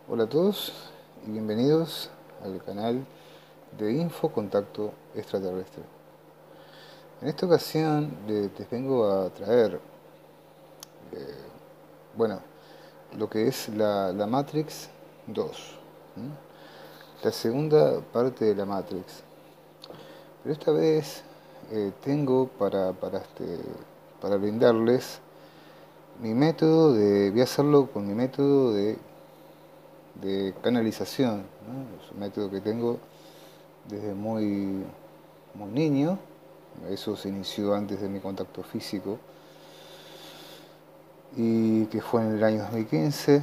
Hola a todos y bienvenidos al canal de Info Contacto Extraterrestre. En esta ocasión les vengo a traer, bueno, lo que es la Matrix 2, ¿m? La segunda parte de la Matrix. Pero esta vez tengo para brindarles voy a hacerlo con mi método de canalización, ¿no? Es un método que tengo desde muy niño. Eso se inició antes de mi contacto físico y que fue en el año 2015.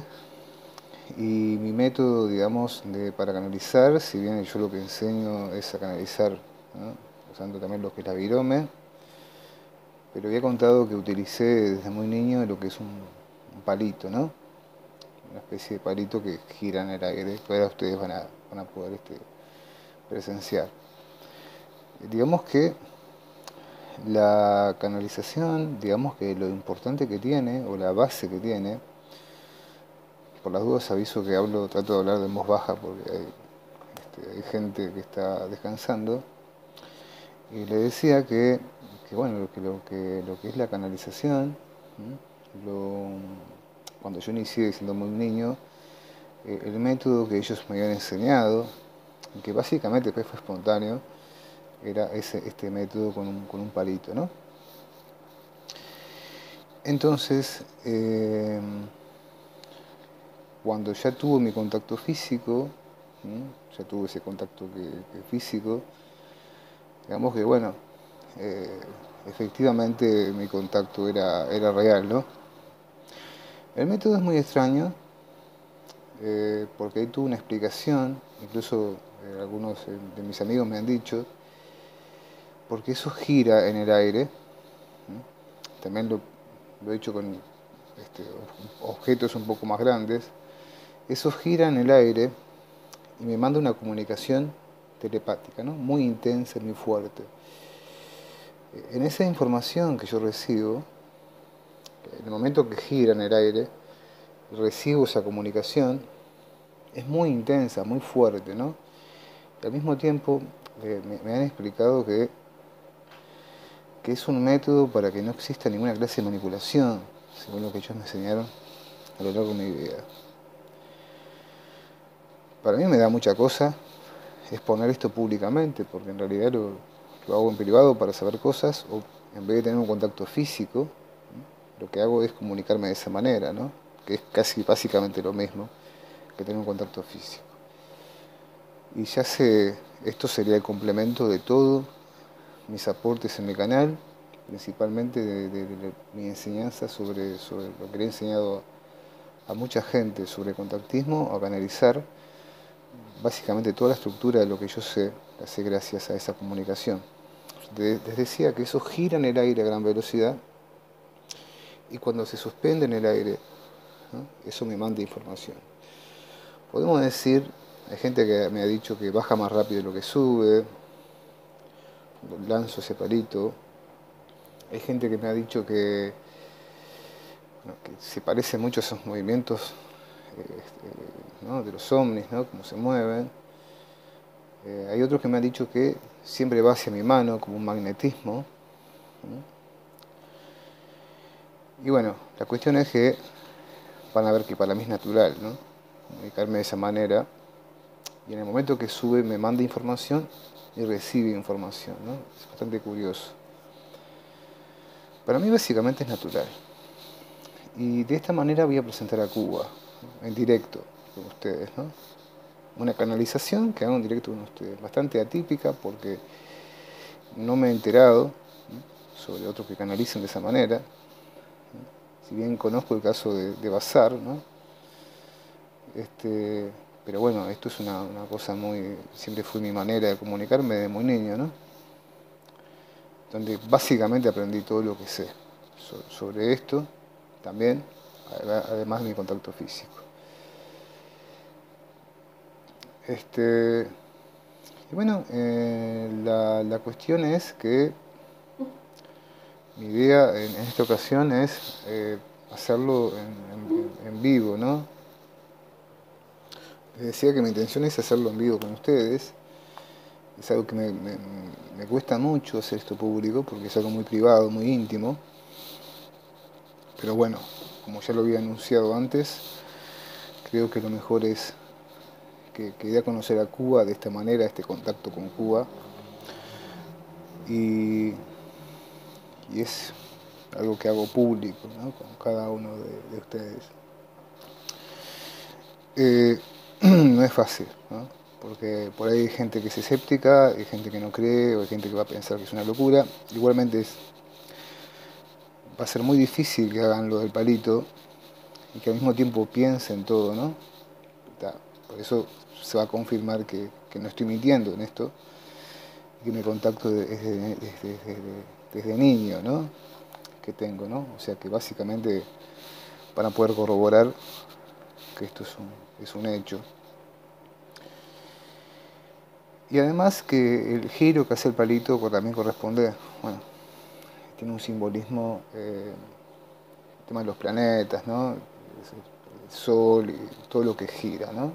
Y mi método, digamos, para canalizar, si bien yo lo que enseño es a canalizar, ¿no? Usando también lo que es la virome, pero había contado que utilicé desde muy niño lo que es un palito, ¿no? Una especie de palito que gira en el aire, que ahora ustedes van a poder presenciar. Digamos que la canalización, digamos que lo importante que tiene, o la base que tiene, por las dudas aviso que trato de hablar de voz baja porque hay gente que está descansando, y le decía que bueno, lo que es la canalización, lo, cuando yo inicié siendo muy niño, el método que ellos me habían enseñado, que básicamente después fue espontáneo, era este método con un palito, ¿no? Entonces, cuando ya tuve mi contacto físico, ya tuve ese contacto físico, digamos que bueno, eh, efectivamente mi contacto era real, ¿no? El método es muy extraño, porque ahí tuve una explicación, incluso algunos de mis amigos me han dicho, porque eso gira en el aire. También lo he hecho con objetos un poco más grandes. Eso gira en el aire y me manda una comunicación telepática, ¿no? Muy intensa, muy fuerte. En esa información que yo recibo, en el momento que gira en el aire, recibo esa comunicación, es muy intensa, muy fuerte, ¿no? Y al mismo tiempo me han explicado que es un método para que no exista ninguna clase de manipulación, según lo que ellos me enseñaron a lo largo de mi vida. Para mí me da mucha cosa exponer esto públicamente, porque en realidad lo hago en privado para saber cosas, o en vez de tener un contacto físico, lo que hago es comunicarme de esa manera, ¿no? Que es casi básicamente lo mismo que tener un contacto físico. Y esto sería el complemento de todos mis aportes en mi canal, principalmente de mi enseñanza sobre lo que le he enseñado a mucha gente sobre contactismo, a canalizar. Básicamente toda la estructura de lo que yo sé, la sé gracias a esa comunicación. Les decía que eso gira en el aire a gran velocidad y cuando se suspende en el aire, ¿no? Eso me manda información. Podemos decir, hay gente que me ha dicho que baja más rápido de lo que sube, cuando lanzo ese palito. Hay gente que me ha dicho bueno, que se parecen mucho a esos movimientos, ¿no? De los ovnis, ¿no? Cómo se mueven. Hay otros que me han dicho que siempre va hacia mi mano como un magnetismo. Y bueno, la cuestión es que van a ver que para mí es natural, ¿no? Comunicarme de esa manera. Y en el momento que sube me manda información y recibe información, ¿no? Es bastante curioso. Para mí básicamente es natural. Y de esta manera voy a presentar a Cuba, ¿no? En directo con ustedes, ¿no? Una canalización que hago en directo con ustedes. Bastante atípica porque no me he enterado, ¿no? Sobre otros que canalicen de esa manera. Si bien conozco el caso de Bazar, ¿no? Pero bueno, esto es una cosa siempre fue mi manera de comunicarme de muy niño, ¿no? Donde básicamente aprendí todo lo que sé sobre esto, también, además de mi contacto físico. Y bueno, la cuestión es que mi idea en esta ocasión es hacerlo en vivo, ¿no? Les decía que mi intención es hacerlo en vivo con ustedes. Es algo que me cuesta mucho hacer esto público porque es algo muy privado, muy íntimo. Pero bueno, como ya lo había anunciado antes, creo que lo mejor es que dé a conocer a Cuba de esta manera, este contacto con Cuba. Y, y es algo que hago público, ¿no? Con cada uno de ustedes. No es fácil, ¿no? Porque por ahí hay gente que es escéptica, hay gente que no cree, o hay gente que va a pensar que es una locura. Igualmente va a ser muy difícil que hagan lo del palito y que al mismo tiempo piensen todo, ¿no? Por eso se va a confirmar que no estoy mintiendo en esto y que mi contacto desde niño, ¿no? Que tengo, ¿no? O sea que básicamente van a poder corroborar que esto es un hecho. Y además que el giro que hace el palito también corresponde, bueno, tiene un simbolismo, el tema de los planetas, ¿no? El Sol y todo lo que gira, ¿no?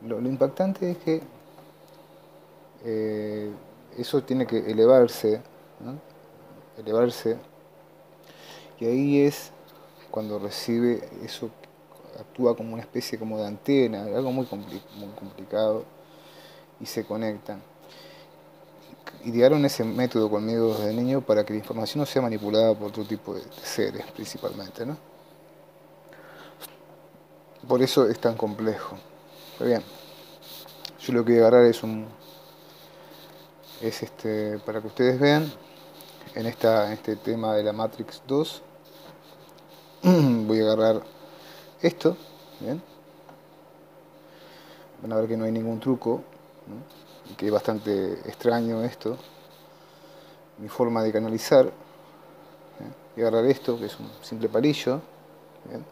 Lo impactante es que eh, eso tiene que elevarse, ¿no? Elevarse, y ahí es cuando recibe eso, actúa como una especie como de antena, algo muy complicado, y se conectan. Idearon ese método conmigo desde niño para que la información no sea manipulada por otro tipo de seres, principalmente, ¿no? Por eso es tan complejo. Pero bien, yo lo que voy a agarrar para que ustedes vean, en este tema de la Matrix 2, voy a agarrar esto, ¿bien? Van a ver que no hay ningún truco, ¿no? Y que es bastante extraño esto, mi forma de canalizar. ¿Bien? Voy a agarrar esto, que es un simple palillo, ¿bien?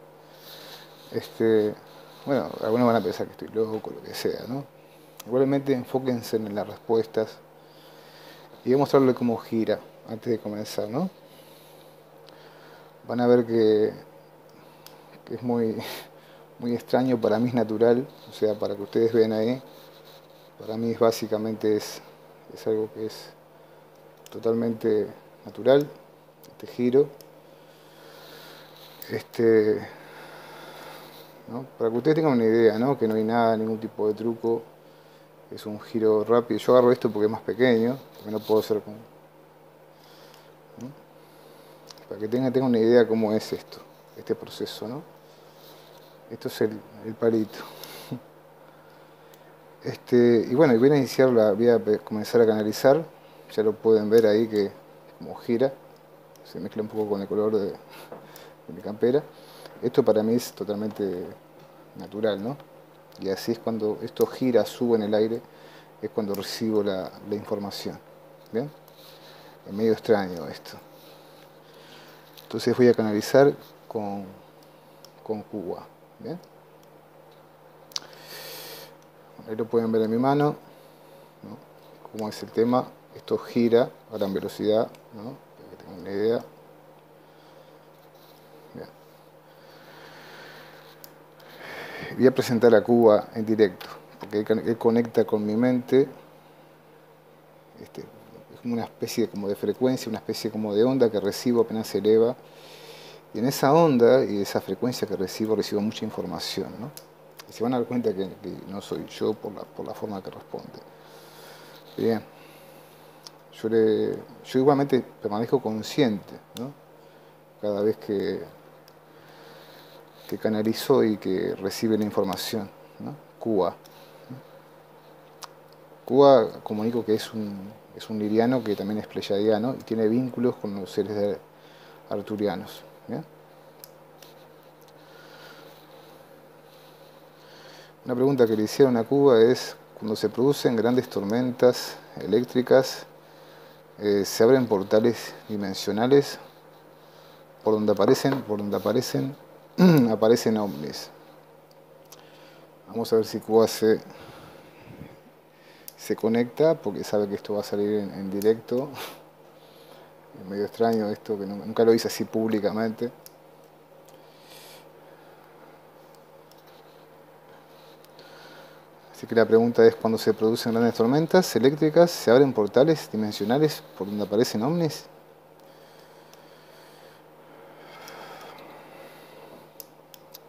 Bueno, algunos van a pensar que estoy loco, lo que sea, ¿no? Igualmente enfóquense en las respuestas y voy a mostrarles cómo gira antes de comenzar, ¿no? Van a ver que es muy extraño, para mí es natural, o sea, para que ustedes vean ahí, para mí es algo que es totalmente natural, este giro, este, ¿no? Para que ustedes tengan una idea, ¿no? Que no hay nada, ningún tipo de truco, es un giro rápido. Yo agarro esto porque es más pequeño, porque no puedo hacer como, ¿no? Para que tengan una idea cómo es esto, este proceso, ¿no? Esto es el palito. Y bueno, voy a comenzar a canalizar, ya lo pueden ver ahí que como gira, se mezcla un poco con el color de mi campera. Esto para mí es totalmente natural, ¿no? Y así es cuando esto gira, sube en el aire, es cuando recibo la información. ¿Bien? Es medio extraño esto. Entonces voy a canalizar con Cuba. ¿Bien? Ahí lo pueden ver en mi mano, ¿no? Cómo es el tema. Esto gira a gran velocidad, ¿no? Para que tengan una idea. Bien. Voy a presentar a Cuba en directo, porque él conecta con mi mente. Es como una especie como de frecuencia, una especie como de onda que recibo apenas se eleva. Y en esa onda y esa frecuencia que recibo mucha información, ¿no? Y se van a dar cuenta que no soy yo por la forma que responde. Bien, yo igualmente permanezco consciente, ¿no? Cada vez que canalizo y que recibe la información, ¿no? Cuba. Cuba, comunico que es un liriano que también es pleyadiano y tiene vínculos con los seres arturianos. ¿Bien? Una pregunta que le hicieron a Cuba es, cuando se producen grandes tormentas eléctricas, se abren portales dimensionales por donde aparecen, aparecen ovnis. Vamos a ver si Cuba se conecta, porque sabe que esto va a salir en directo. Es medio extraño esto, que nunca lo hice así públicamente. Así que la pregunta es, cuando se producen grandes tormentas eléctricas, ¿se abren portales dimensionales por donde aparecen ovnis?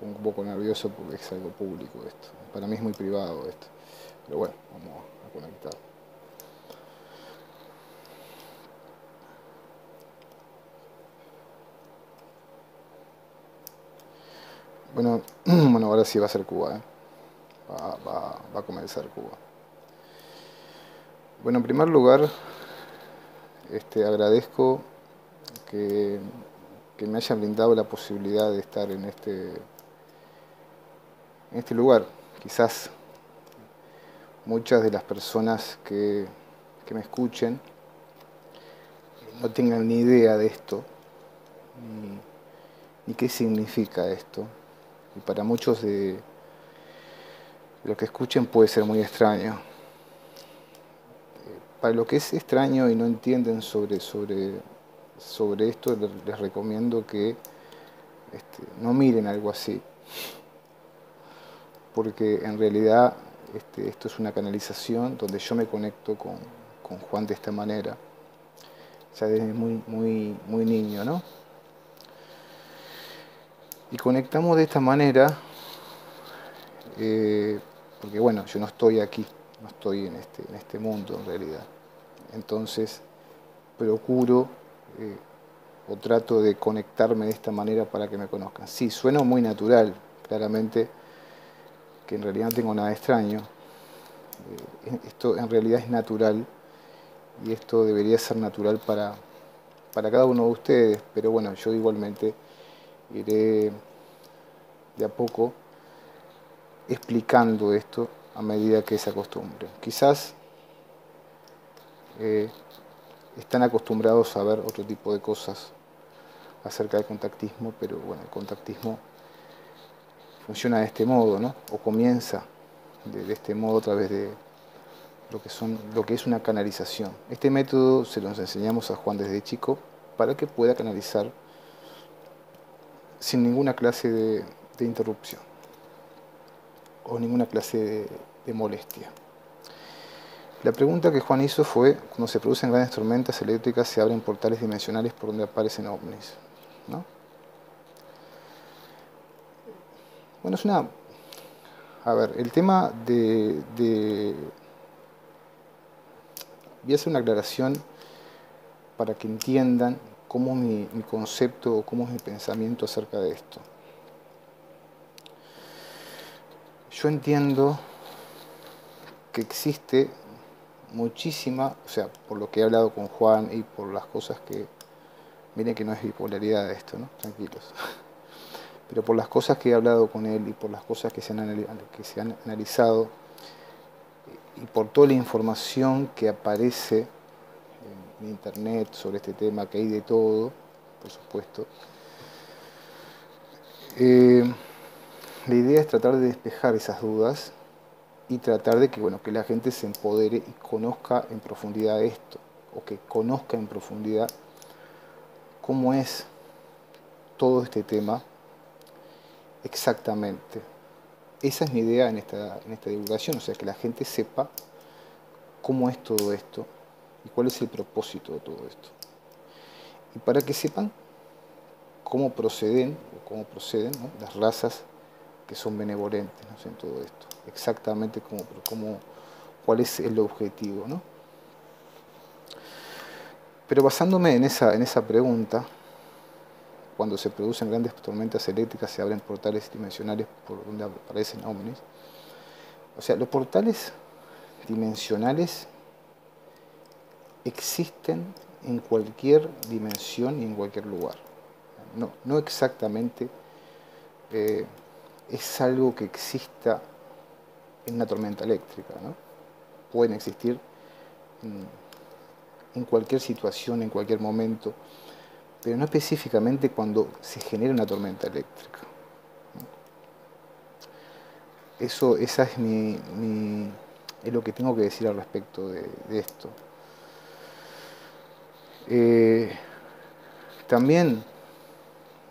Un poco nervioso porque es algo público esto. Para mí es muy privado esto. Pero bueno, vamos a conectar. Bueno, bueno, ahora sí va a ser Cuba, ¿eh? Va a comenzar Cuba. Bueno, en primer lugar, agradezco que, que me hayan brindado la posibilidad de estar en este lugar. Quizás muchas de las personas que me escuchen no tengan ni idea de esto, ni qué significa esto. Y para muchos de los que escuchen puede ser muy extraño. Para lo que es extraño y no entienden sobre esto, les recomiendo que no miren algo así, porque en realidad esto es una canalización donde yo me conecto con Juan de esta manera, ya desde muy niño, ¿no? Y conectamos de esta manera, porque bueno, yo no estoy aquí, no estoy en este mundo en realidad. Entonces procuro o trato de conectarme de esta manera para que me conozcan. Sí, suena muy natural, claramente, que en realidad no tengo nada extraño. Esto en realidad es natural y esto debería ser natural para cada uno de ustedes, pero bueno, yo igualmente iré de a poco explicando esto a medida que se acostumbre. Quizás están acostumbrados a ver otro tipo de cosas acerca del contactismo, pero bueno, el contactismo funciona de este modo, ¿no? O comienza de este modo a través de lo que es una canalización. Este método se lo enseñamos a Juan desde chico para que pueda canalizar sin ninguna clase de interrupción o ninguna clase de molestia. La pregunta que Juan hizo fue, cuando se producen grandes tormentas eléctricas se abren portales dimensionales por donde aparecen ovnis, ¿no? Bueno, es una... A ver, el tema voy a hacer una aclaración para que entiendan cómo mi concepto o cómo es mi pensamiento acerca de esto. Yo entiendo que existe muchísima, o sea, por lo que he hablado con Juan y por las cosas que... Miren que no es bipolaridad esto, ¿no? Tranquilos. Pero por las cosas que he hablado con él y por las cosas que se han analizado y por toda la información que aparece en internet sobre este tema, que hay de todo, por supuesto, la idea es tratar de despejar esas dudas y tratar de que, bueno, que la gente se empodere y conozca en profundidad esto, o que conozca en profundidad cómo es todo este tema exactamente. Esa es mi idea en esta divulgación, o sea, que la gente sepa cómo es todo esto y cuál es el propósito de todo esto. Y para que sepan cómo proceden, ¿no? Las razas que son benevolentes, ¿no? En todo esto. Exactamente cuál es el objetivo, ¿no? Pero basándome en esa pregunta, cuando se producen grandes tormentas eléctricas se abren portales dimensionales por donde aparecen ovnis. O sea, los portales dimensionales existen en cualquier dimensión y en cualquier lugar. No exactamente es algo que exista en una tormenta eléctrica, ¿no? Pueden existir en cualquier situación, en cualquier momento, pero no específicamente cuando se genera una tormenta eléctrica. Esa es es lo que tengo que decir al respecto de esto. También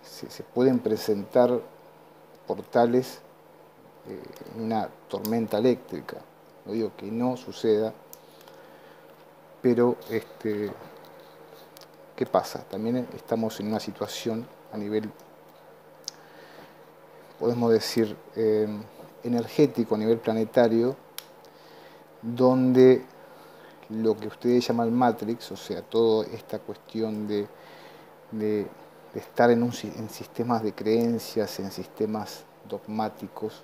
se pueden presentar portales una tormenta eléctrica. No digo que no suceda, pero ¿qué pasa? También estamos en una situación a nivel, podemos decir, energético, a nivel planetario, donde lo que ustedes llaman Matrix, o sea, toda esta cuestión de estar en sistemas de creencias, en sistemas dogmáticos,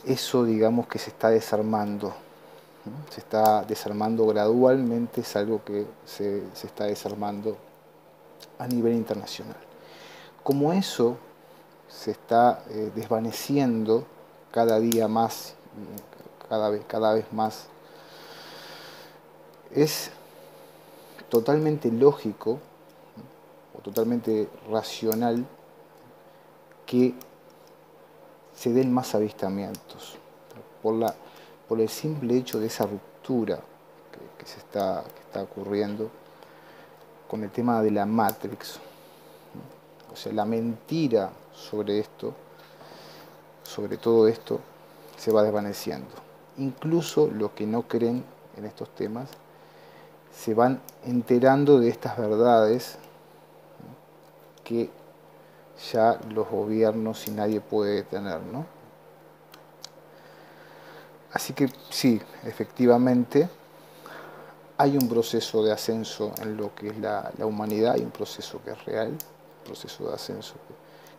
eso digamos que se está desarmando, ¿no? Se está desarmando gradualmente, es algo que se está desarmando a nivel internacional. Como eso se está desvaneciendo cada día más, cada vez más, es totalmente lógico, ¿no? O totalmente racional que se den más avistamientos por el simple hecho de esa ruptura que está ocurriendo con el tema de la Matrix, ¿no? O sea, la mentira sobre esto, sobre todo esto, se va desvaneciendo. Incluso los que no creen en estos temas se van enterando de estas verdades, ¿no? Que ya los gobiernos y nadie puede detener, ¿no? Así que sí, efectivamente, hay un proceso de ascenso en lo que es la humanidad, hay un proceso que es real, un proceso de ascenso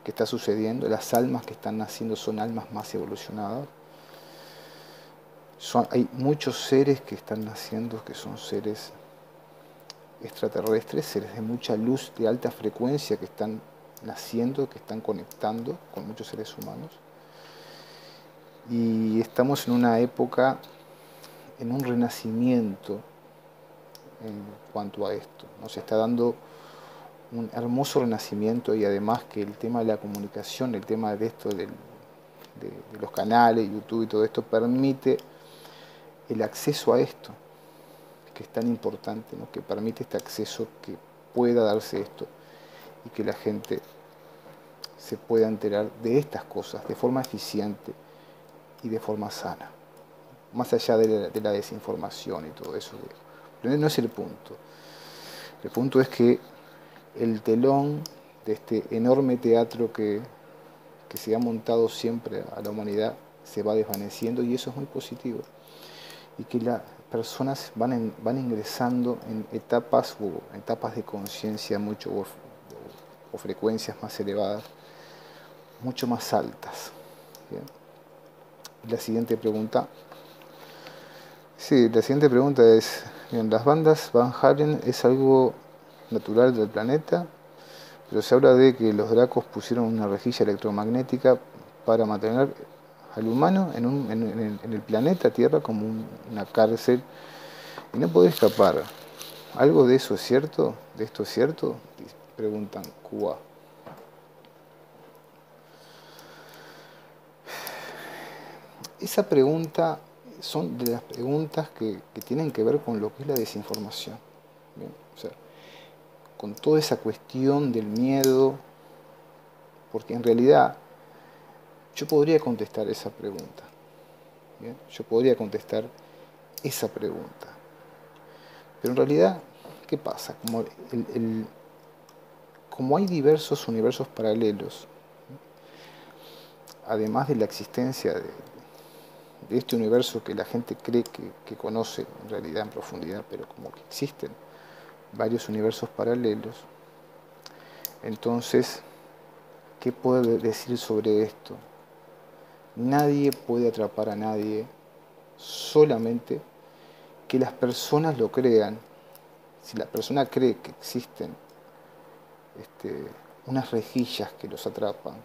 que está sucediendo. Las almas que están naciendo son almas más evolucionadas. Hay muchos seres que están naciendo que son seres extraterrestres, seres de mucha luz, de alta frecuencia, que están naciendo, que están conectando con muchos seres humanos. Y estamos en una época, en un renacimiento en cuanto a esto. Nos está dando un hermoso renacimiento, y además que el tema de la comunicación, el tema de esto de los canales, YouTube y todo esto, permite el acceso a esto, que es tan importante, ¿no? Que permite este acceso, que pueda darse esto y que la gente se pueda enterar de estas cosas de forma eficiente y de forma sana, más allá de la desinformación y todo eso. Pero no es el punto. El punto es que el telón de este enorme teatro que se ha montado siempre a la humanidad se va desvaneciendo, y eso es muy positivo. Y que las personas van ingresando en etapas de conciencia o frecuencias más elevadas, mucho más altas. ¿Bien? La siguiente pregunta. Sí, la siguiente pregunta es, bien, las bandas Van Halen es algo natural del planeta, pero se habla de que los dracos pusieron una rejilla electromagnética para mantener al humano en el planeta Tierra como una cárcel y no poder escapar. ¿Algo de eso es cierto? ¿De esto es cierto? Preguntan Cuba. Esa pregunta son de las preguntas que tienen que ver con lo que es la desinformación. ¿Bien? O sea, con toda esa cuestión del miedo, porque en realidad yo podría contestar esa pregunta. ¿Bien? Yo podría contestar esa pregunta. Pero en realidad, ¿qué pasa? Como hay diversos universos paralelos, además de la existencia de este universo que la gente cree que conoce en realidad en profundidad, pero como que existen varios universos paralelos, entonces, ¿qué puedo decir sobre esto? Nadie puede atrapar a nadie, solamente que las personas lo crean. Si la persona cree que existen unas rejillas que los atrapan,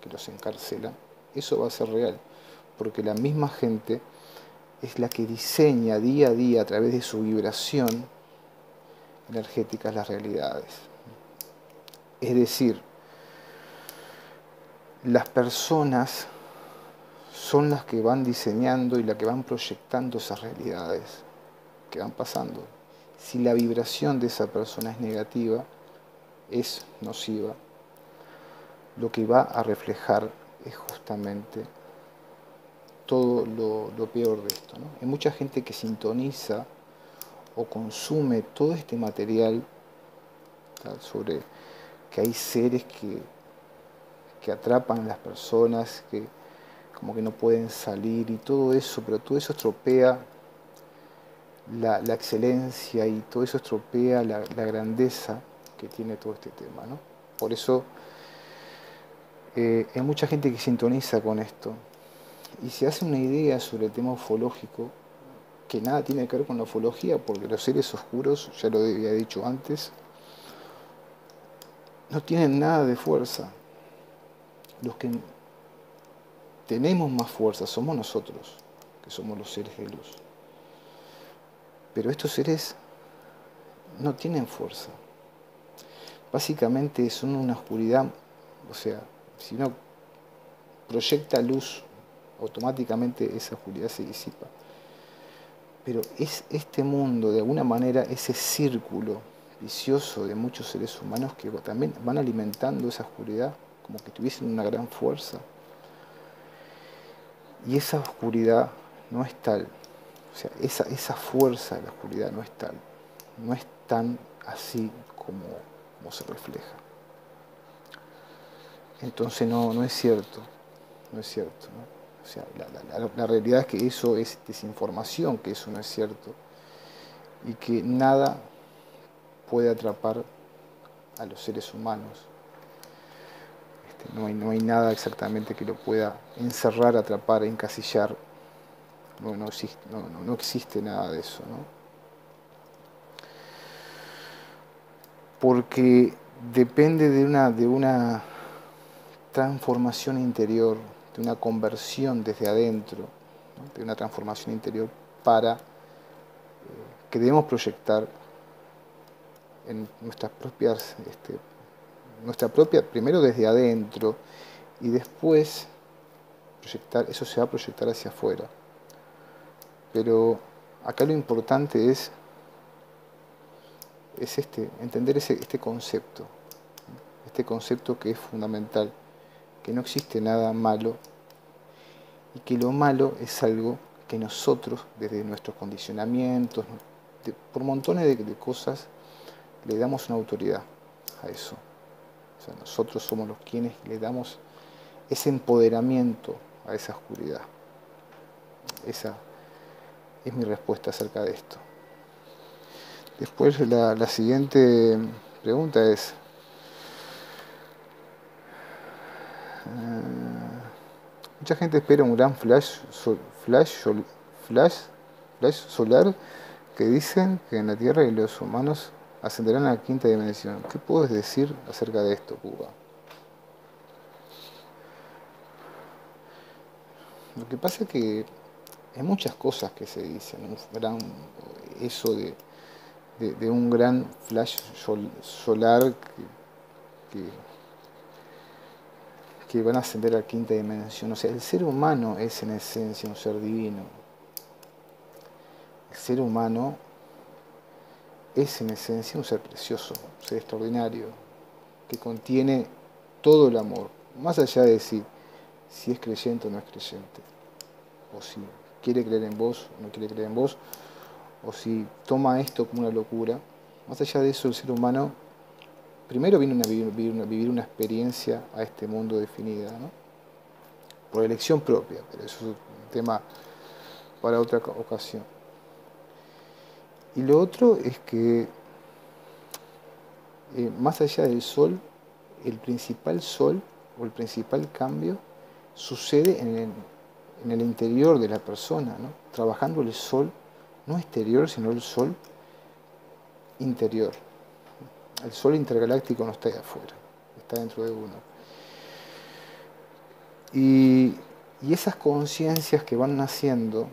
que los encarcelan, eso va a ser real, porque la misma gente es la que diseña día a día a través de su vibración energética las realidades. Es decir, las personas son las que van diseñando y las que van proyectando esas realidades que van pasando. Si la vibración de esa persona es negativa, es nociva, lo que va a reflejar es justamente todo lo peor de esto, ¿no? Hay mucha gente que sintoniza o consume todo este material, ¿tá? Sobre que hay seres que atrapan a las personas, que como que no pueden salir y todo eso, pero todo eso estropea la excelencia y todo eso estropea la grandeza que tiene todo este tema, ¿no? Por eso hay mucha gente que sintoniza con esto y se hace una idea sobre el tema ufológico que nada tiene que ver con la ufología, porque los seres oscuros, ya lo había dicho antes, no tienen nada de fuerza. Los que tenemos más fuerza somos nosotros, que somos los seres de luz. Pero estos seres no tienen fuerza. Básicamente son una oscuridad, o sea, si uno proyecta luz, automáticamente esa oscuridad se disipa. Pero es este mundo, de alguna manera, ese círculo vicioso de muchos seres humanos que también van alimentando esa oscuridad, como que tuviesen una gran fuerza. Y esa oscuridad no es tal, o sea, esa fuerza de la oscuridad no es tal, no es tan así como se refleja. Entonces no es cierto, no es cierto, ¿no? O sea, la realidad es que eso es desinformación, que eso no es cierto, y que nada puede atrapar a los seres humanos. No hay nada exactamente que lo pueda encerrar, atrapar, encasillar. No existe nada de eso, ¿no? Porque depende de una transformación interior, de una conversión desde adentro, ¿no? De una transformación interior para que debemos proyectar en nuestras propias, nuestra propia, primero desde adentro y después proyectar, eso se va a proyectar hacia afuera. Pero acá lo importante es entender este concepto que es fundamental, que no existe nada malo y que lo malo es algo que nosotros, desde nuestros condicionamientos, por montones de cosas, le damos una autoridad a eso. O sea, nosotros somos los quienes le damos ese empoderamiento a esa oscuridad. Esa es mi respuesta acerca de esto. Después la siguiente pregunta es, mucha gente espera un gran flash solar que dicen que en la Tierra y los humanos ascenderán a la quinta dimensión. ¿Qué puedes decir acerca de esto, Cuba? Lo que pasa es que hay muchas cosas que se dicen, eso de un gran flash solar que, que van a ascender a la quinta dimensión. O sea, el ser humano es en esencia un ser divino. El ser humano es en esencia un ser precioso, un ser extraordinario, que contiene todo el amor, más allá de si es creyente o no es creyente, o si quiere creer en vos o no quiere creer en vos, o si toma esto como una locura. Más allá de eso, el ser humano primero viene a vivir una experiencia a este mundo definida, ¿no? Por elección propia, pero eso es un tema para otra ocasión. Y lo otro es que más allá del sol, el principal sol o el principal cambio sucede en el interior de la persona, ¿no? Trabajando el sol, no exterior, sino el sol interior. El sol intergaláctico no está ahí afuera, está dentro de uno. Y esas conciencias que van naciendo,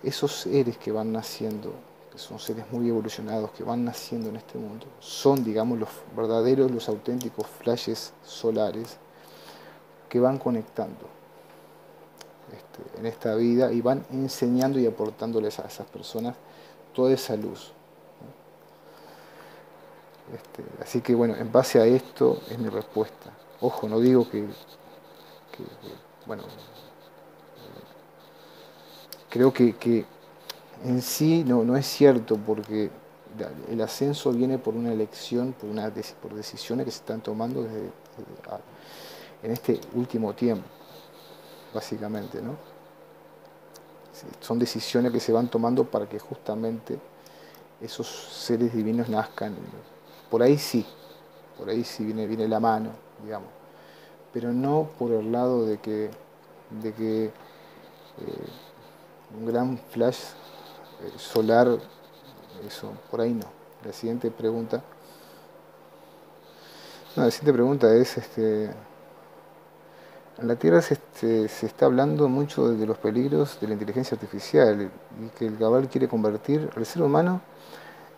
esos seres que van naciendo, que son seres muy evolucionados, que van naciendo en este mundo, son, digamos, los verdaderos, los auténticos flashes solares que van conectando en esta vida y van enseñando y aportándoles a esas personas toda esa luz. Así que bueno, en base a esto es mi respuesta. Ojo, no digo que bueno, creo que en sí no es cierto, porque el ascenso viene por una elección, por decisiones que se están tomando en este último tiempo, básicamente, ¿no? Son decisiones que se van tomando para que justamente esos seres divinos nazcan. Por ahí sí viene la mano, digamos, pero no por el lado de que un gran flash solar, eso, por ahí no. La siguiente pregunta, no, la siguiente pregunta es, en la Tierra se está hablando mucho de los peligros de la inteligencia artificial y que el Cabal quiere convertir al ser humano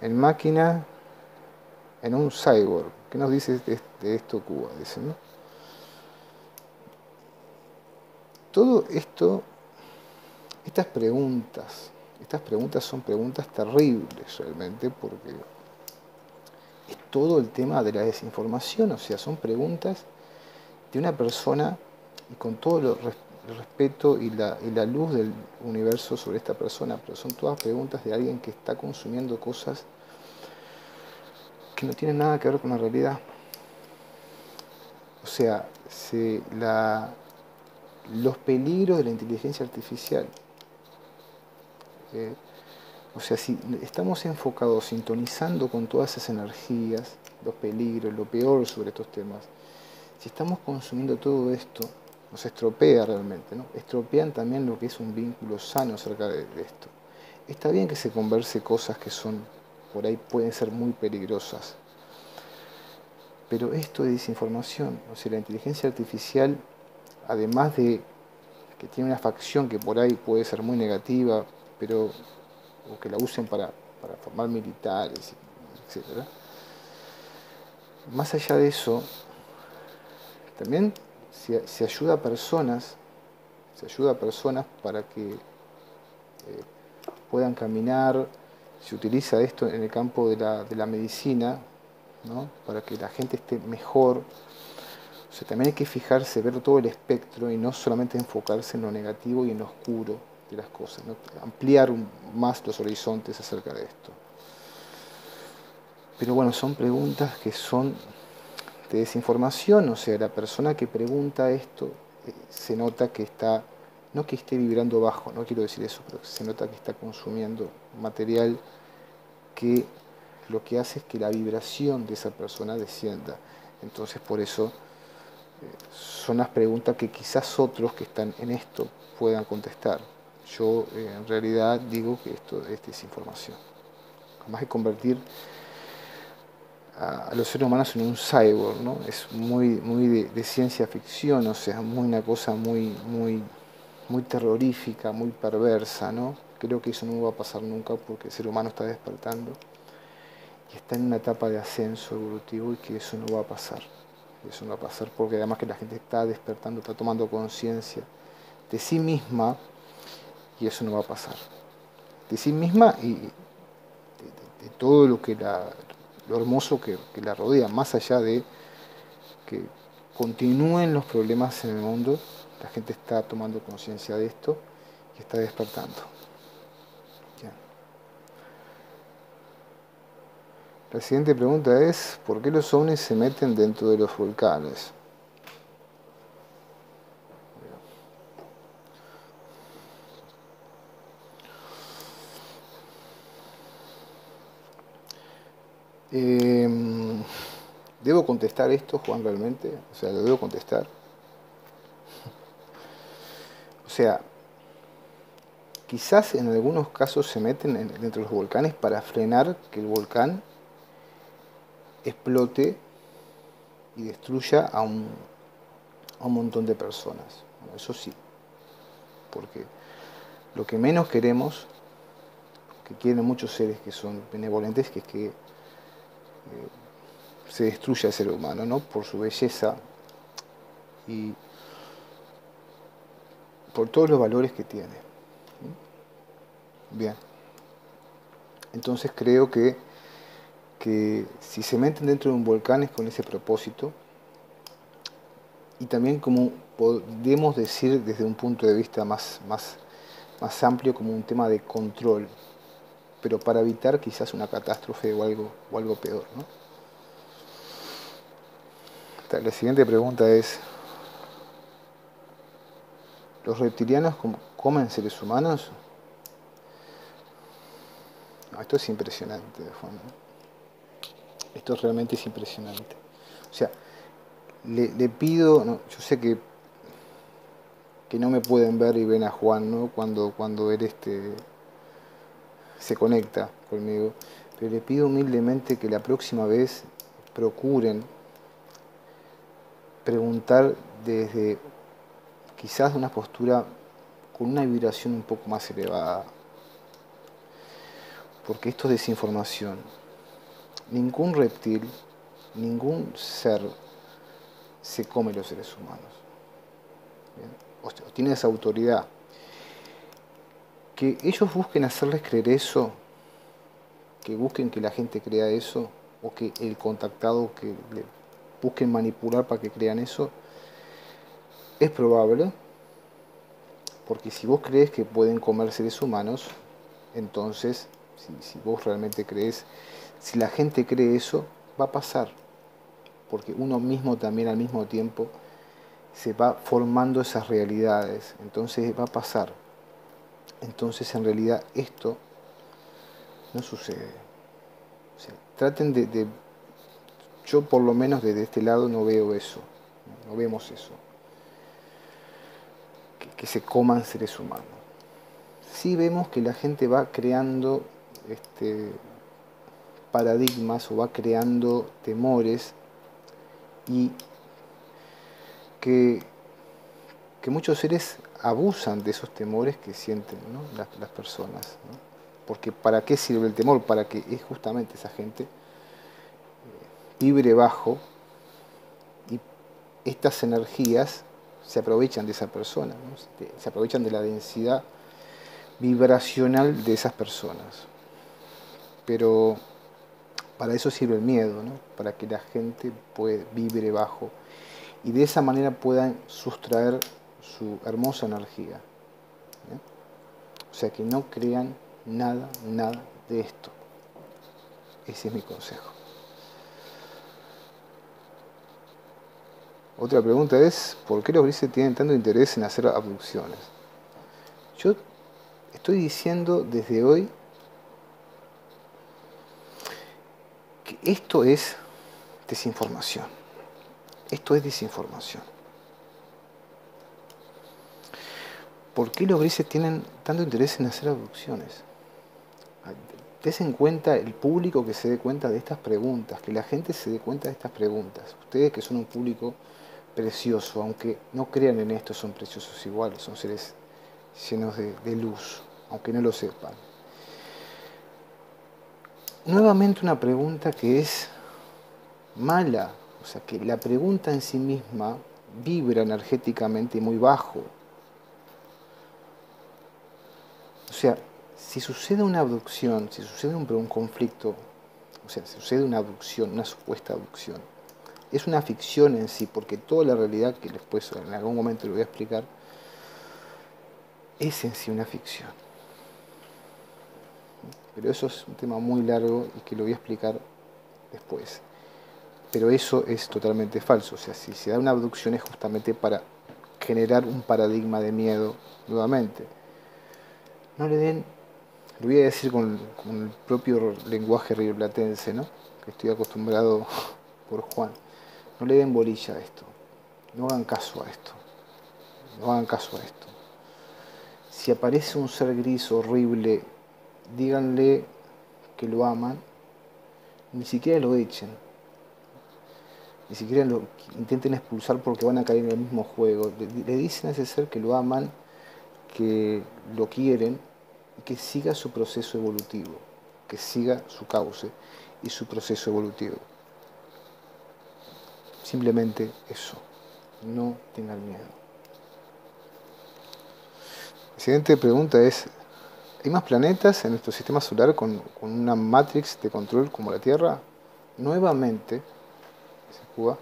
en máquina, en un cyborg. ¿Qué nos dice de esto Cuba? Dice, ¿no? Todo esto, estas preguntas son preguntas terribles realmente, porque es todo el tema de la desinformación, o sea, son preguntas de una persona, y con todo el respeto y la luz del universo sobre esta persona, pero son todas preguntas de alguien que está consumiendo cosas que no tienen nada que ver con la realidad. O sea, los peligros de la inteligencia artificial. O sea, si estamos enfocados, sintonizando con todas esas energías, los peligros, lo peor sobre estos temas, si estamos consumiendo todo esto, nos estropea realmente, ¿no? Estropean también lo que es un vínculo sano acerca de esto. Está bien que se converse cosas que son, por ahí pueden ser muy peligrosas, pero esto de desinformación, o sea, la inteligencia artificial, además de que tiene una facción que por ahí puede ser muy negativa, pero o que la usen para formar militares, etcétera. Más allá de eso, también se ayuda a personas, para que puedan caminar. Se utiliza esto en el campo de la medicina, ¿no? Para que la gente esté mejor. O sea, también hay que fijarse, ver todo el espectro y no solamente enfocarse en lo negativo y en lo oscuro de las cosas, ¿no? Ampliar más los horizontes acerca de esto. Pero bueno, son preguntas que son de desinformación, o sea, la persona que pregunta esto se nota que está, no que esté vibrando bajo, no quiero decir eso, pero se nota que está consumiendo material que lo que hace es que la vibración de esa persona descienda. Entonces por eso son las preguntas que quizás otros que están en esto puedan contestar. Yo en realidad digo que esto es desinformación. Además de convertir a los seres humanos en un cyborg, ¿no? Es muy de ciencia ficción, o sea, una cosa muy terrorífica, muy perversa, ¿no? Creo que eso no va a pasar nunca porque el ser humano está despertando y está en una etapa de ascenso evolutivo y que eso no va a pasar. Eso no va a pasar porque además que la gente está despertando, está tomando conciencia de sí misma y eso no va a pasar. De sí misma y de todo lo hermoso que la rodea, más allá de que continúen los problemas en el mundo, la gente está tomando conciencia de esto y está despertando. Bien. La siguiente pregunta es, ¿por qué los ovnis se meten dentro de los volcanes? ¿Debo contestar esto, Juan, realmente? O sea, ¿lo debo contestar? O sea, quizás en algunos casos se meten dentro de los volcanes para frenar que el volcán explote y destruya a un montón de personas. Bueno, eso sí, porque lo que menos queremos, que quieren muchos seres que son benevolentes, que es que se destruya el ser humano, ¿no? Por su belleza y por todos los valores que tiene. Bien. Entonces creo que si se meten dentro de un volcán es con ese propósito, y también como podemos decir desde un punto de vista más más amplio como un tema de control, pero para evitar quizás una catástrofe o algo peor, ¿no? La siguiente pregunta es, ¿los reptilianos comen seres humanos? No, esto es impresionante, Juan. Esto realmente es impresionante. O sea, le pido, no, yo sé que no me pueden ver y ven a Juan, ¿no? Cuando él se conecta conmigo, pero le pido humildemente que la próxima vez procuren preguntar desde quizás una postura con una vibración un poco más elevada, porque esto es desinformación. Ningún reptil, ningún ser se come los seres humanos. ¿Bien? O tiene esa autoridad. Que ellos busquen hacerles creer eso, que busquen que la gente crea eso, o que el contactado que le busquen manipular para que crean eso, es probable, porque si vos crees que pueden comer seres humanos, entonces, si vos realmente crees, si la gente cree eso, va a pasar, porque uno mismo también al mismo tiempo se va formando esas realidades, entonces va a pasar. Entonces en realidad esto no sucede. O sea, traten yo por lo menos desde este lado no veo eso, no vemos eso, que se coman seres humanos. Sí vemos que la gente va creando paradigmas o va creando temores y que muchos seres abusan de esos temores que sienten, ¿no? las personas, ¿no? Porque ¿para qué sirve el temor? Para que es justamente esa gente vibre bajo y estas energías se aprovechan de esa persona, ¿no? Se aprovechan de la densidad vibracional de esas personas. Pero para eso sirve el miedo, ¿no? Para que la gente vibre bajo y de esa manera puedan sustraer su hermosa energía. O sea, que no crean nada de esto. Ese es mi consejo. Otra pregunta es, ¿por qué los grises tienen tanto interés en hacer abducciones? Yo estoy diciendo desde hoy que esto es desinformación. Esto es desinformación. ¿Por qué los grises tienen tanto interés en hacer abducciones? Des en cuenta el público que se dé cuenta de estas preguntas, que la gente se dé cuenta de estas preguntas. Ustedes que son un público precioso, aunque no crean en esto, son preciosos igual, son seres llenos de luz, aunque no lo sepan. Nuevamente una pregunta que es mala, o sea que la pregunta en sí misma vibra energéticamente muy bajo. O sea, si sucede una abducción, si sucede un conflicto, o sea, si sucede una abducción, una supuesta abducción, es una ficción en sí, porque toda la realidad, que después en algún momento lo voy a explicar, es en sí una ficción. Pero eso es un tema muy largo y que lo voy a explicar después. Pero eso es totalmente falso. O sea, si se da una abducción es justamente para generar un paradigma de miedo nuevamente. No le den, lo voy a decir con el propio lenguaje rioplatense, ¿no? Que estoy acostumbrado por Juan. No le den bolilla a esto. No hagan caso a esto. No hagan caso a esto. Si aparece un ser gris horrible, díganle que lo aman, ni siquiera lo echen, ni siquiera lo intenten expulsar porque van a caer en el mismo juego. Le dicen a ese ser que lo aman, que lo quieren y que siga su proceso evolutivo, que siga su cauce y su proceso evolutivo. Simplemente eso, no tengan miedo. La siguiente pregunta es, ¿hay más planetas en nuestro sistema solar con una matrix de control como la Tierra? Nuevamente, se juega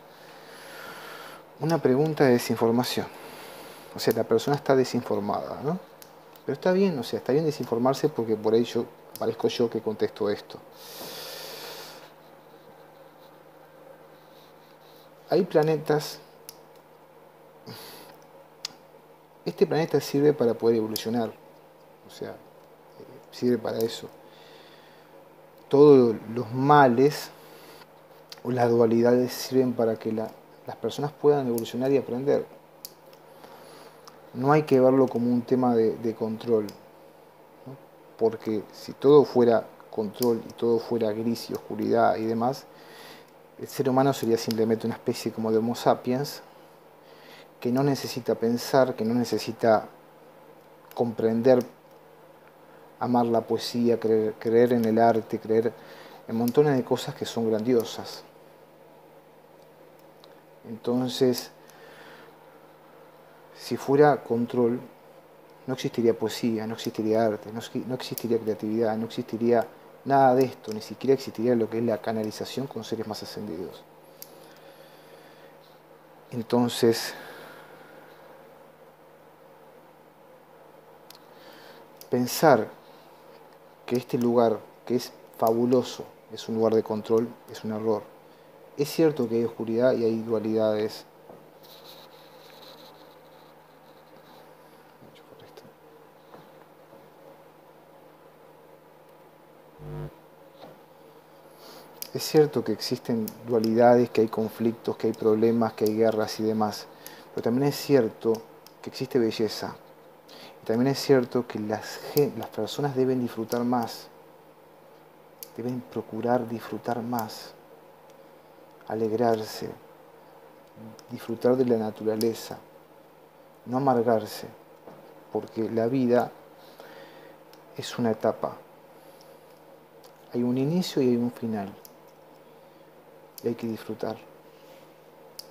una pregunta de desinformación. O sea, la persona está desinformada, ¿no? Pero está bien, o sea, está bien desinformarse porque por ahí parezco yo que contesto esto. Hay planetas, este planeta sirve para poder evolucionar, o sea, sirve para eso. Todos los males o las dualidades sirven para que las personas puedan evolucionar y aprender. No hay que verlo como un tema de control, ¿no? Porque si todo fuera control y todo fuera gris y oscuridad y demás, el ser humano sería simplemente una especie como de Homo sapiens que no necesita pensar, que no necesita comprender, amar la poesía, creer en el arte, creer en montones de cosas que son grandiosas. Entonces, si fuera control, no existiría poesía, no existiría arte, no existiría creatividad, no existiría nada de esto, ni siquiera existiría lo que es la canalización con seres más ascendidos. Entonces, pensar que este lugar, que es fabuloso, es un lugar de control, es un error. Es cierto que hay oscuridad y hay dualidades. Es cierto que existen dualidades, que hay conflictos, que hay problemas, que hay guerras y demás. Pero también es cierto que existe belleza. Y también es cierto que las personas deben disfrutar más. Deben procurar disfrutar más. Alegrarse. Disfrutar de la naturaleza. No amargarse. Porque la vida es una etapa. Hay un inicio y hay un final. Y hay que disfrutar.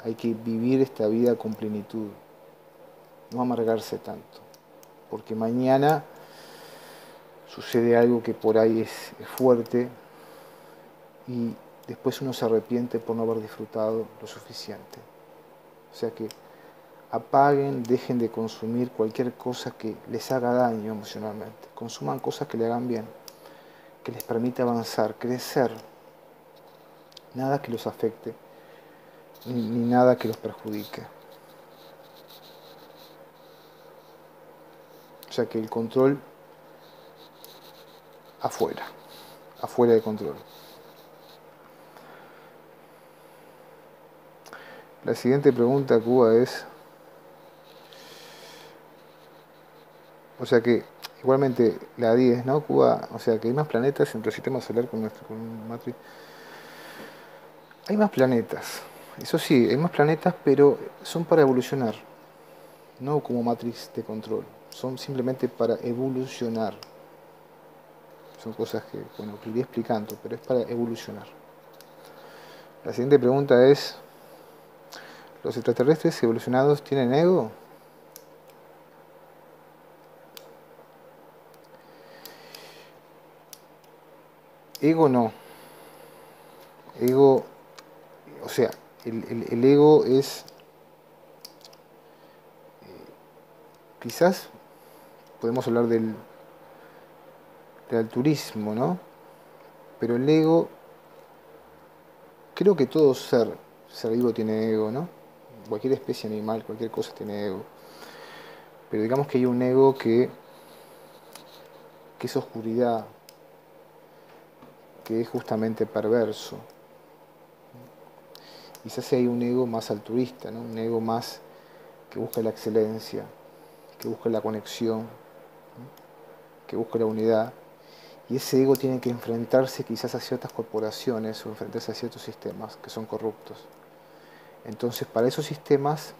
Hay que vivir esta vida con plenitud. No amargarse tanto. Porque mañana sucede algo que por ahí es fuerte y después uno se arrepiente por no haber disfrutado lo suficiente. O sea que apaguen, dejen de consumir cualquier cosa que les haga daño emocionalmente. Consuman cosas que le hagan bien, que les permita avanzar, crecer. Nada que los afecte, ni nada que los perjudique. O sea que el control afuera de control. La siguiente pregunta, Cuba, es, o sea que igualmente la 10, ¿no? Cuba, o sea que hay más planetas en nuestro sistema solar con matriz. Hay más planetas, eso sí, hay más planetas, pero son para evolucionar, no como matriz de control, son simplemente para evolucionar. Son cosas que, bueno, que iré explicando, pero es para evolucionar. La siguiente pregunta es, ¿los extraterrestres evolucionados tienen ego? Ego no. Ego, o sea, el ego es, quizás podemos hablar del altruismo, ¿no? Pero el ego, creo que todo ser vivo tiene ego, ¿no? Cualquier especie animal, cualquier cosa tiene ego. Pero digamos que hay un ego que es oscuridad, que es justamente perverso. Quizás hay un ego más altruista, ¿no? Un ego más que busca la excelencia, que busca la conexión, ¿no? Que busca la unidad. Y ese ego tiene que enfrentarse quizás a ciertas corporaciones o enfrentarse a ciertos sistemas que son corruptos. Entonces, para esos sistemas,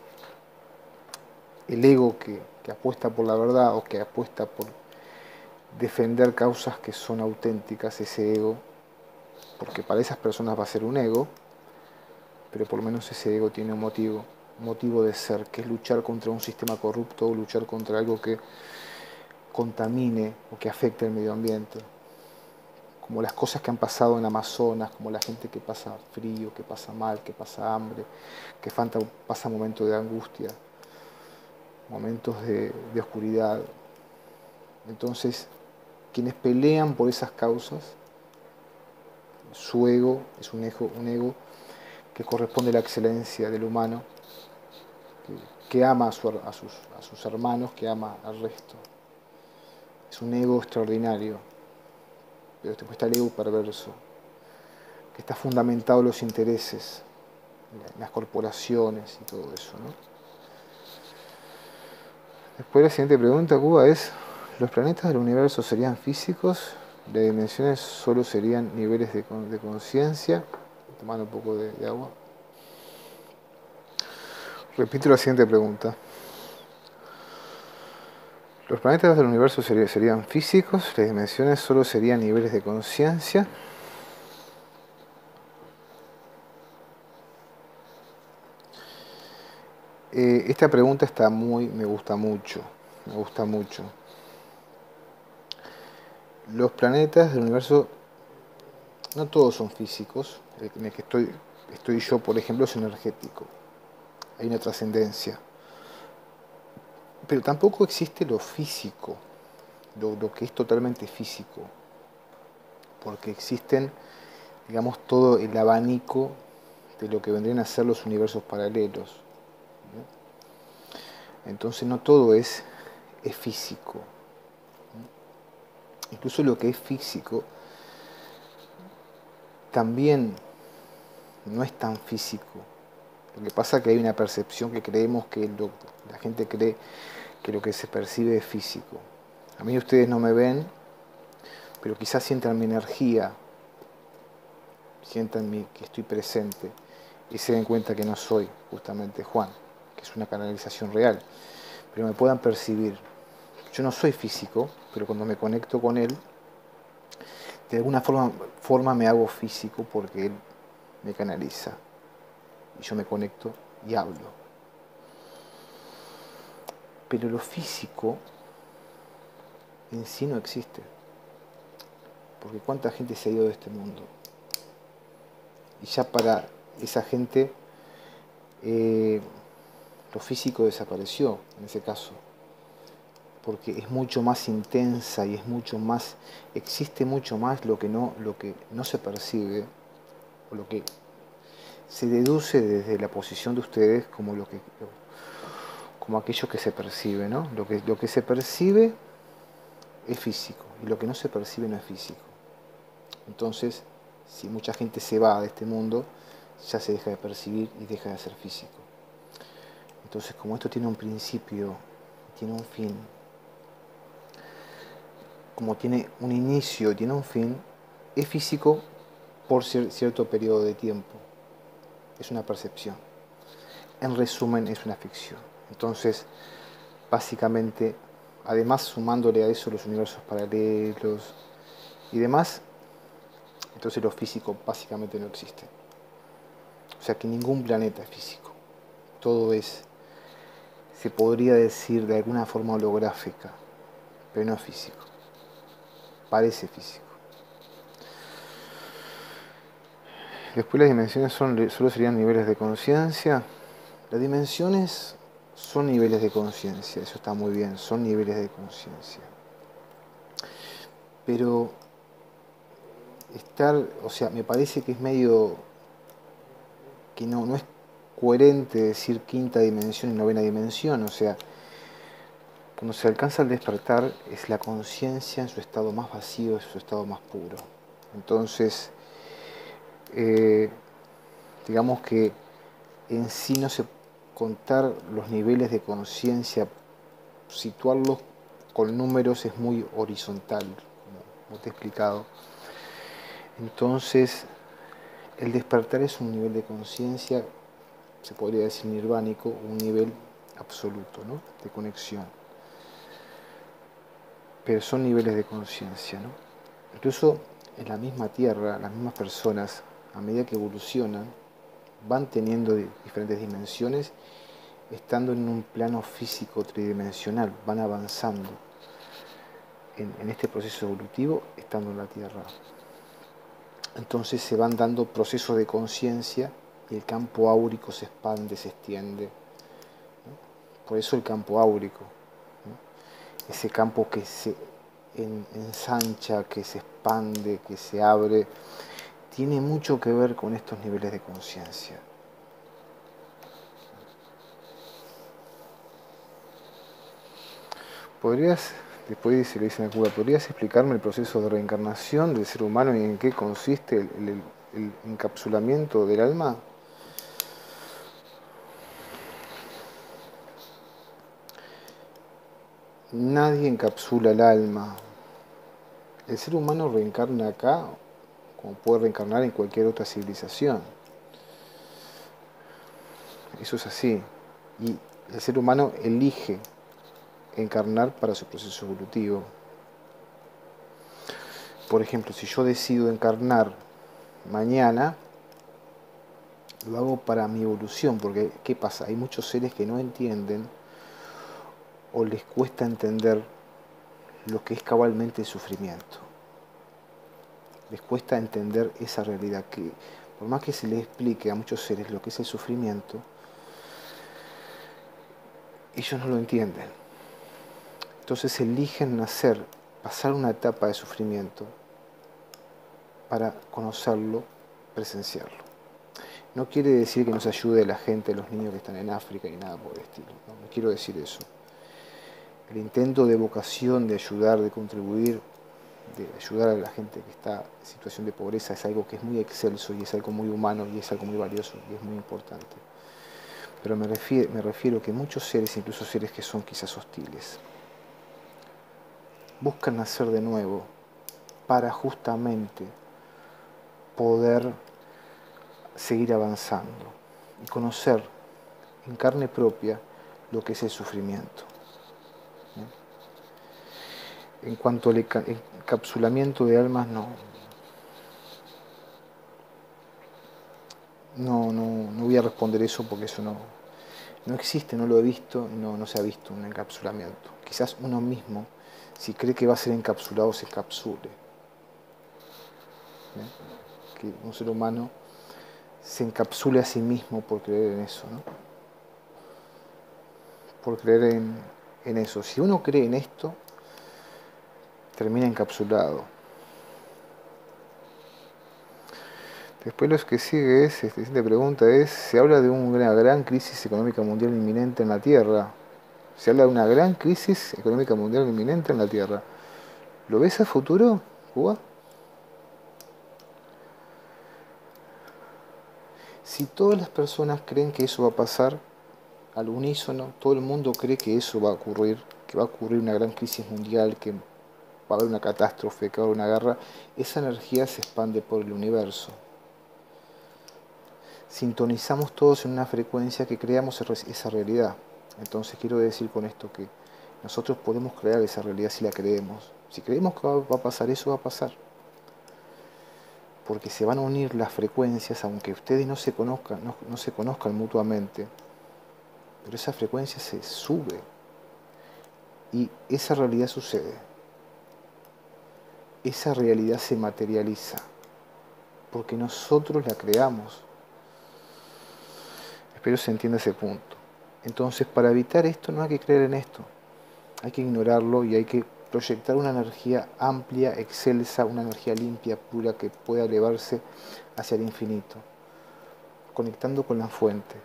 el ego que apuesta por la verdad o que apuesta por defender causas que son auténticas, ese ego, porque para esas personas va a ser un ego, pero por lo menos ese ego tiene un motivo de ser, que es luchar contra un sistema corrupto o luchar contra algo que contamine o que afecte el medio ambiente. Como las cosas que han pasado en Amazonas, como la gente que pasa frío, que pasa mal, que pasa hambre, que pasa momentos de angustia, momentos de oscuridad. Entonces, quienes pelean por esas causas, su ego es un ego que corresponde a la excelencia del humano, que ama a sus hermanos, que ama al resto. Es un ego extraordinario, pero después está el ego perverso, que está fundamentado en los intereses, en las corporaciones y todo eso, ¿no? Después la siguiente pregunta, Cuba, es: ¿los planetas del universo serían físicos? ¿Las dimensiones solo serían niveles de conciencia? Tomando un poco de agua. Repito la siguiente pregunta. ¿Los planetas del universo serían físicos? ¿Las dimensiones solo serían niveles de conciencia? Esta pregunta me gusta mucho. Los planetas del universo, no todos son físicos. En el que estoy yo, por ejemplo, es energético. Hay una trascendencia. Pero tampoco existe lo físico, lo que es totalmente físico. Porque existen, digamos, todo el abanico de lo que vendrían a ser los universos paralelos, ¿no? Entonces no todo es físico. Incluso lo que es físico también no es tan físico. Lo que pasa es que hay una percepción que creemos que la gente cree que lo que se percibe es físico. A mí ustedes no me ven, pero quizás sientan mi energía, sientan que estoy presente y se den cuenta que no soy justamente Juan, que es una canalización real, pero me puedan percibir. Yo no soy físico, pero cuando me conecto con él, de alguna forma me hago físico porque él me canaliza y yo me conecto y hablo. Pero lo físico en sí no existe, porque cuánta gente se ha ido de este mundo y ya para esa gente lo físico desapareció en ese caso, porque es mucho más intensa y existe mucho más lo que no se percibe, o lo que se deduce desde la posición de ustedes como aquello que se percibe, ¿no? Lo que se percibe es físico y lo que no se percibe no es físico. Entonces, si mucha gente se va de este mundo, ya se deja de percibir y deja de ser físico. Entonces, como esto tiene un principio, tiene un fin, como tiene un inicio, tiene un fin, es físico por cierto periodo de tiempo. Es una percepción. En resumen, es una ficción. Entonces, básicamente, además sumándole a eso los universos paralelos y demás, entonces lo físico básicamente no existe. O sea que ningún planeta es físico. Todo se podría decir de alguna forma holográfica, pero no es físico. Parece físico. Después las dimensiones solo serían niveles de conciencia. Las dimensiones son niveles de conciencia, eso está muy bien, son niveles de conciencia. Pero me parece que es medio que no es coherente decir quinta dimensión y novena dimensión. O sea, cuando se alcanza el despertar es la conciencia en su estado más vacío, en su estado más puro. Entonces, digamos que en sí no se contar los niveles de conciencia, situarlos con números es muy horizontal, como te he explicado. Entonces, el despertar es un nivel de conciencia, se podría decir nirvánico, un nivel absoluto, ¿no?, de conexión. Pero son niveles de conciencia, ¿no? Incluso en la misma Tierra, las mismas personas, a medida que evolucionan, van teniendo diferentes dimensiones, estando en un plano físico tridimensional, van avanzando en este proceso evolutivo, estando en la Tierra. Entonces se van dando procesos de conciencia y el campo áurico se expande, se extiende, ¿no? Por eso el campo áurico, ¿no?, ese campo que ensancha, que se expande, que se abre, tiene mucho que ver con estos niveles de conciencia. ¿Podrías, después se le dice a la cura, ¿podrías explicarme el proceso de reencarnación del ser humano y en qué consiste el encapsulamiento del alma? Nadie encapsula el alma. El ser humano reencarna acá como puede reencarnar en cualquier otra civilización. Eso es así. Y el ser humano elige encarnar para su proceso evolutivo. Por ejemplo, si yo decido encarnar mañana, lo hago para mi evolución, porque ¿qué pasa? Hay muchos seres que no entienden o les cuesta entender lo que es cabalmente el sufrimiento. Les cuesta entender esa realidad, que por más que se les explique a muchos seres lo que es el sufrimiento, ellos no lo entienden. Entonces eligen nacer, pasar una etapa de sufrimiento para conocerlo, presenciarlo. No quiere decir que nos ayude la gente, los niños que están en África y nada por el estilo. No quiero decir eso. El intento de vocación, de ayudar, de contribuir, de ayudar a la gente que está en situación de pobreza es algo que es muy excelso y es algo muy humano y es algo muy valioso y es muy importante. Pero me refiero que muchos seres, incluso seres que son quizás hostiles, buscan nacer de nuevo para justamente poder seguir avanzando y conocer en carne propia lo que es el sufrimiento. En cuanto al encapsulamiento de almas, no voy a responder eso porque eso no existe, no lo he visto, no se ha visto un encapsulamiento. Quizás uno mismo, si cree que va a ser encapsulado, se encapsule. Que un ser humano se encapsule a sí mismo por creer en eso, ¿no? Por creer en eso. Si uno cree en esto, termina encapsulado. Después lo que sigue es, la siguiente pregunta es, se habla de una gran crisis económica mundial inminente en la Tierra. Se habla de una gran crisis económica mundial inminente en la Tierra. ¿Lo ves a futuro, Cuba? Si todas las personas creen que eso va a pasar, al unísono, todo el mundo cree que eso va a ocurrir, que va a ocurrir una gran crisis mundial, que va a haber una catástrofe, que va a haber una guerra, esa energía se expande por el universo. Sintonizamos todos en una frecuencia que creamos esa realidad. Entonces quiero decir con esto que nosotros podemos crear esa realidad si la creemos. Si creemos que va a pasar eso, va a pasar. Porque se van a unir las frecuencias, aunque ustedes no se conozcan mutuamente, pero esa frecuencia se sube y esa realidad sucede. Esa realidad se materializa porque nosotros la creamos. Espero se entienda ese punto. Entonces, para evitar esto no hay que creer en esto. Hay que ignorarlo y hay que proyectar una energía amplia, excelsa, una energía limpia, pura, que pueda elevarse hacia el infinito, conectando con la fuente.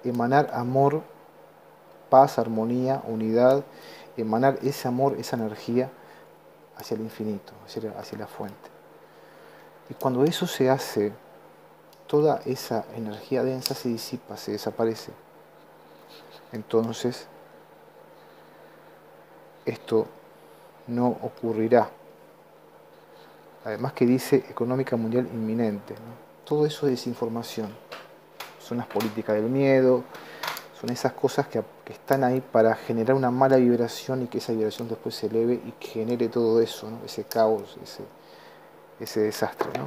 Emanar amor, paz, armonía, unidad, emanar ese amor, esa energía hacia el infinito, hacia la fuente. Y cuando eso se hace, toda esa energía densa se disipa, se desaparece. Entonces, esto no ocurrirá. Además que dice económica mundial inminente, ¿no? Todo eso es desinformación. Son las políticas del miedo, son esas cosas que están ahí para generar una mala vibración y que esa vibración después se eleve y que genere todo eso, ¿no? Ese caos, ese desastre, ¿no?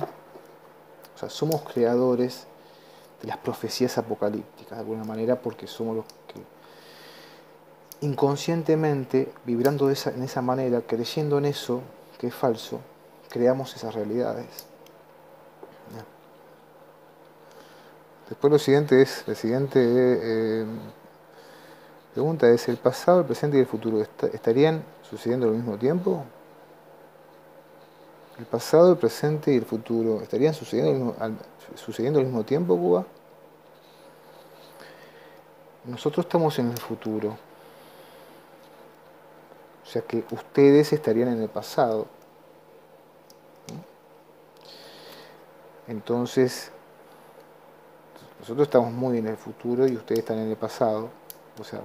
O sea, somos creadores de las profecías apocalípticas, de alguna manera, porque somos los que inconscientemente, vibrando en esa manera, creyendo en eso, que es falso, creamos esas realidades. ¿Ya? Después la siguiente pregunta es, ¿el pasado, el presente y el futuro estarían sucediendo al mismo tiempo? El pasado, el presente y el futuro, ¿estarían sucediendo al mismo tiempo, Cuba? Nosotros estamos en el futuro, o sea que ustedes estarían en el pasado. Entonces, nosotros estamos muy en el futuro y ustedes están en el pasado. O sea,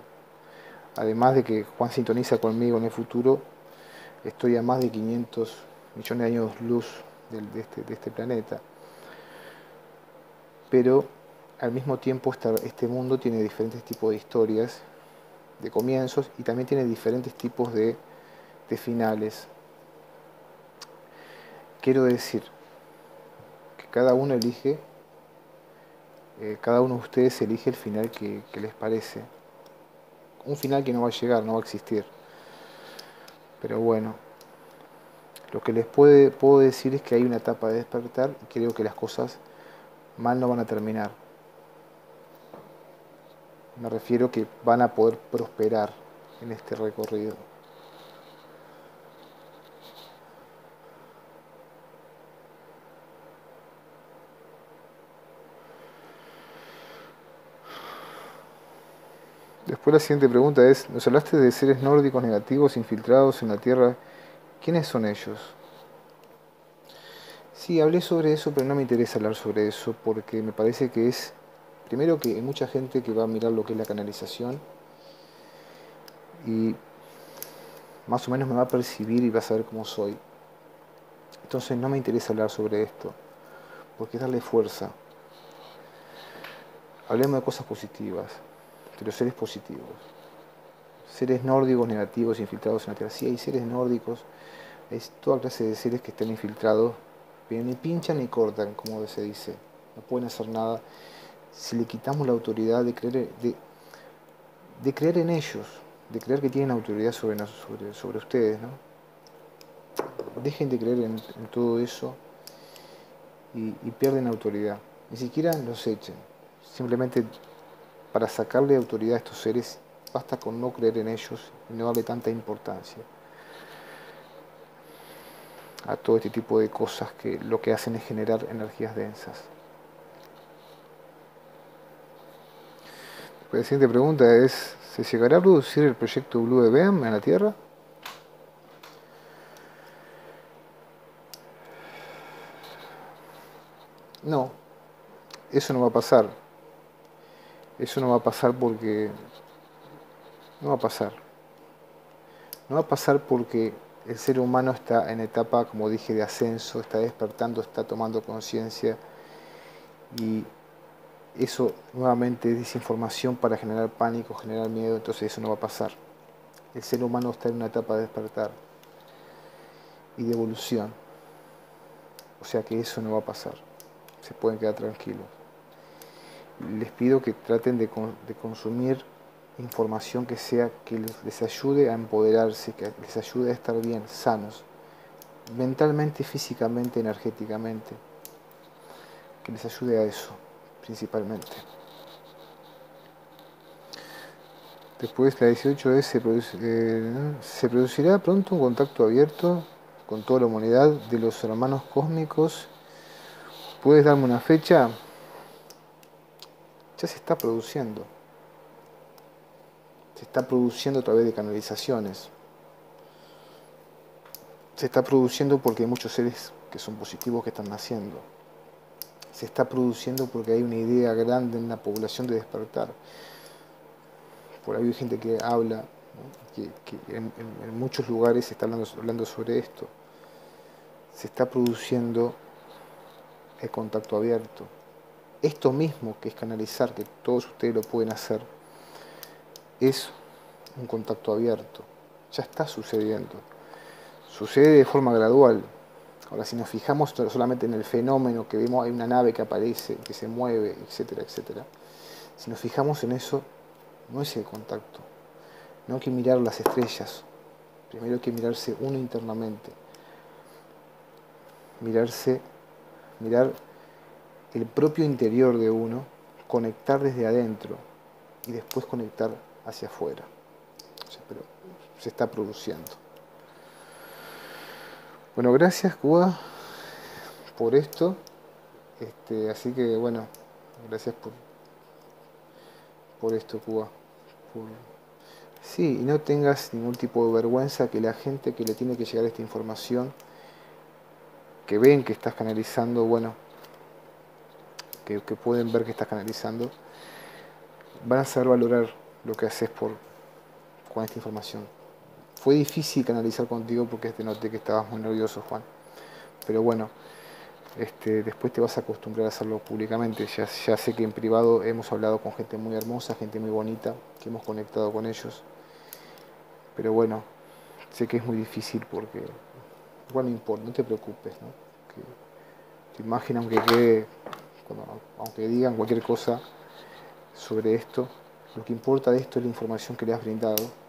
además de que Juan sintoniza conmigo en el futuro, estoy a más de 500 millones de años luz de este planeta. Pero al mismo tiempo este mundo tiene diferentes tipos de historias, de comienzos, y también tiene diferentes tipos de finales. Quiero decir que cada uno elige, cada uno de ustedes elige el final que les parece. Un final que no va a llegar, no va a existir. Pero bueno, lo que les puedo decir es que hay una etapa de despertar y creo que las cosas mal no van a terminar. Me refiero que van a poder prosperar en este recorrido. Después la siguiente pregunta es, nos hablaste de seres nórdicos negativos infiltrados en la Tierra. ¿Quiénes son ellos? Sí, hablé sobre eso, pero no me interesa hablar sobre eso porque me parece que es, primero que hay mucha gente que va a mirar lo que es la canalización y más o menos me va a percibir y va a saber cómo soy. Entonces no me interesa hablar sobre esto, porque es darle fuerza. Hablemos de cosas positivas, de los seres positivos. Seres nórdicos negativos infiltrados en la Tierra. Sí, hay seres nórdicos, hay toda clase de seres que están infiltrados, pero ni pinchan ni cortan, como se dice. No pueden hacer nada si le quitamos la autoridad de creer en ellos, de creer que tienen autoridad sobre ustedes, ¿no? Dejen de creer en todo eso y pierden autoridad. Ni siquiera los echen. Simplemente para sacarle autoridad a estos seres basta con no creer en ellos y no darle tanta importancia a todo este tipo de cosas que lo que hacen es generar energías densas. La siguiente pregunta es, ¿se llegará a producir el proyecto Blue de Beam en la Tierra? No, eso no va a pasar. Eso no va a pasar porque... No va a pasar. No va a pasar porque el ser humano está en etapa, como dije, de ascenso, está despertando, está tomando conciencia y eso nuevamente es desinformación para generar pánico, generar miedo, entonces eso no va a pasar. El ser humano está en una etapa de despertar y de evolución, o sea que eso no va a pasar, se pueden quedar tranquilos. Les pido que traten de consumir información que les ayude a empoderarse, que les ayude a estar bien, sanos, mentalmente, físicamente, energéticamente, que les ayude a eso, principalmente. Después la 18 es, se producirá pronto un contacto abierto con toda la humanidad de los hermanos cósmicos. ¿Puedes darme una fecha? Ya se está produciendo. Se está produciendo a través de canalizaciones. Se está produciendo porque hay muchos seres que son positivos que están naciendo. Se está produciendo porque hay una idea grande en la población de despertar. Por ahí hay gente que habla, ¿no? que en muchos lugares se está hablando sobre esto. Se está produciendo el contacto abierto. Esto mismo que es canalizar, que todos ustedes lo pueden hacer, es un contacto abierto. Ya está sucediendo. Sucede de forma gradual. Ahora, si nos fijamos solamente en el fenómeno que vemos, hay una nave que aparece, que se mueve, etcétera, etcétera. Si nos fijamos en eso, no es el contacto. No hay que mirar las estrellas. Primero hay que mirarse uno internamente. Mirar el propio interior de uno, conectar desde adentro y después conectar hacia afuera. O sea, pero se está produciendo. Bueno, gracias Cuba por esto. Así que bueno, gracias por esto, Cuba. Por... Sí, y no tengas ningún tipo de vergüenza que la gente que le tiene que llegar esta información, que ven que estás canalizando, bueno, que pueden ver que estás canalizando, van a saber valorar lo que haces con esta información. Fue difícil canalizar contigo porque te noté que estabas muy nervioso, Juan. Pero bueno, después te vas a acostumbrar a hacerlo públicamente. Ya sé que en privado hemos hablado con gente muy hermosa, gente muy bonita, que hemos conectado con ellos. Pero bueno, sé que es muy difícil porque igual no importa, no te preocupes, ¿no? Que tu imagen, aunque digan cualquier cosa sobre esto, lo que importa de esto es la información que le has brindado,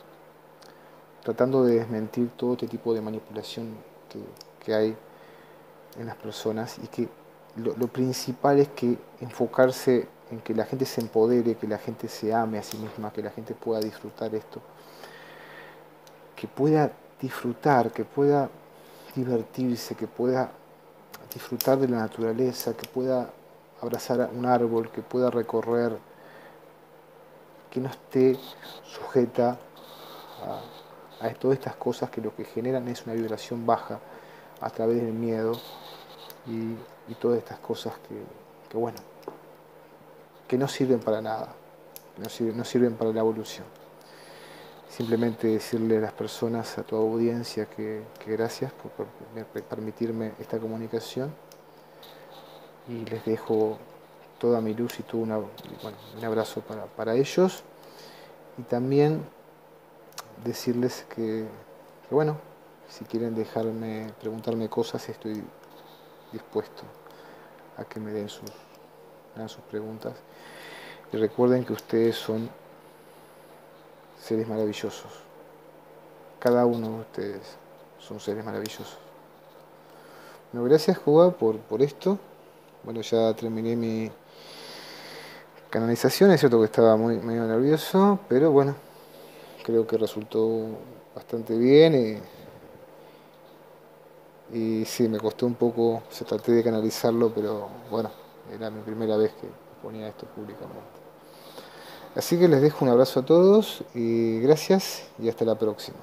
tratando de desmentir todo este tipo de manipulación que hay en las personas, y que lo principal es que enfocarse en que la gente se empodere, que la gente se ame a sí misma, que la gente pueda disfrutar esto, que pueda disfrutar, que pueda divertirse, que pueda disfrutar de la naturaleza, que pueda abrazar un árbol, que pueda recorrer, que no esté sujeta a todas estas cosas que lo que generan es una vibración baja a través del miedo y todas estas cosas bueno, que no sirven para nada, no sirven para la evolución. Simplemente decirle a las personas, a tu audiencia, que gracias por permitirme esta comunicación, y les dejo toda mi luz y todo un abrazo para ellos, y también decirles que bueno, si quieren preguntarme cosas, estoy dispuesto a que me hagan sus preguntas. Y recuerden que ustedes son seres maravillosos. Cada uno de ustedes son seres maravillosos. Bueno, gracias, Cuba, por esto. Bueno, ya terminé mi canalización. Es cierto que estaba medio nervioso, pero bueno, creo que resultó bastante bien. Y sí, me costó un poco, traté de canalizarlo, pero bueno, era mi primera vez que ponía esto públicamente. Así que les dejo un abrazo a todos y gracias y hasta la próxima.